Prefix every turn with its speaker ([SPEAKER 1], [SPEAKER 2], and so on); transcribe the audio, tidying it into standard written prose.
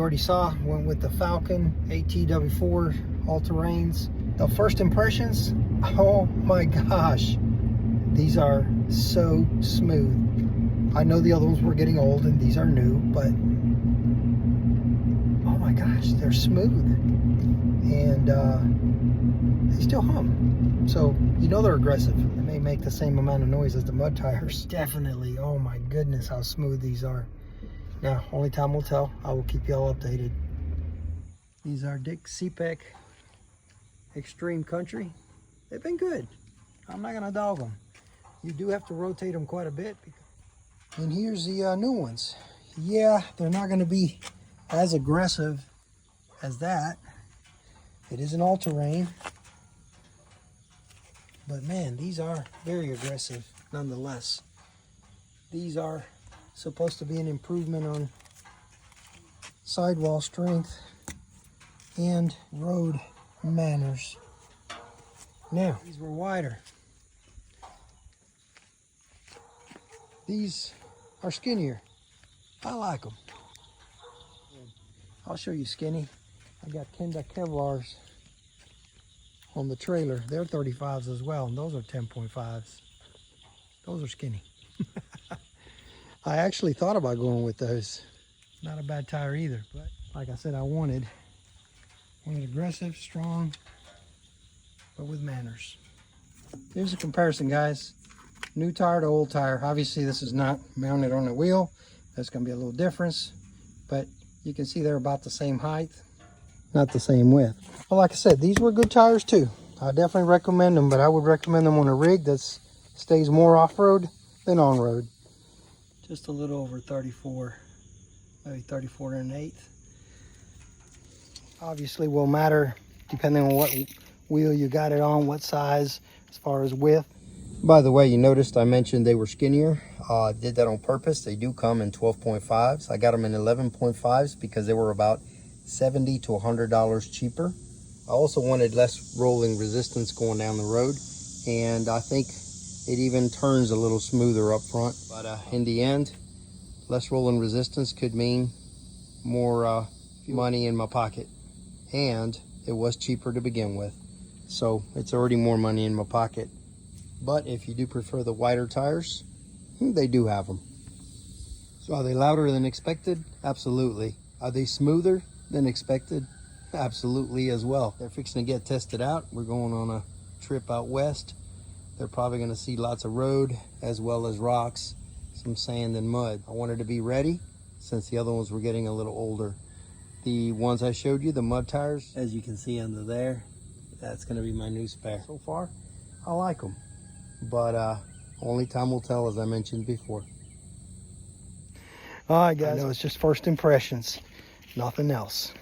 [SPEAKER 1] already saw, went with the Falken ATw4 all-terrains. The first impressions, oh my gosh, these are so smooth. I know the other ones were getting old and these are new, but oh my gosh, they're smooth. And they still hum. So you know they're aggressive. They may make the same amount of noise as the mud tires. Definitely, oh my goodness, how smooth these are. Now, only time will tell. I will keep y'all updated. These are Dick CPEC Extreme Country. They've been good. I'm not gonna dog them. You do have to rotate them quite a bit. And here's the new ones. Yeah, they're not gonna be as aggressive as that. It is an all-terrain. But man, these are very aggressive nonetheless. These are supposed to be an improvement on sidewall strength and road manners. Now, these were wider. These are skinnier. I like them. I'll show you skinny. I got Kenda Kevlars on the trailer. They're 35s as well, and those are 10.5s. Those are skinny. I actually thought about going with those. Not a bad tire either, but like I said, I wanted aggressive, strong, but with manners. Here's a comparison, guys. New tire to old tire. Obviously, this is not mounted on a wheel. There's going to be a little difference, but you can see they're about the same height, not the same width. Well, like I said, these were good tires too. I definitely recommend them, but I would recommend them on a rig that stays more off-road than on-road. Just a little over 34, maybe 34 1/8. Obviously will matter depending on what wheel you got it on, what size, as far as width. By the way, you noticed I mentioned they were skinnier. I did that on purpose. They do come in 12.5s. I got them in 11.5s because they were about $70 to $100 cheaper. I also wanted less rolling resistance going down the road, and I think it even turns a little smoother up front. But in the end, less rolling resistance could mean more money in my pocket, and it was cheaper to begin with, so it's already more money in my pocket. But if you do prefer the wider tires, they do have them. So are they louder than expected? Absolutely. Are they smoother than expected? Absolutely as well. They're fixing to get tested out. We're going on a trip out west. They're probably going to see lots of road as well as rocks, some sand and mud. I wanted to be ready since the other ones were getting a little older. The ones I showed you, the mud tires, as you can see under there, that's going to be my new spare. So far, I like them. But only time will tell, as I mentioned before. All right, guys. I know it's just first impressions, nothing else.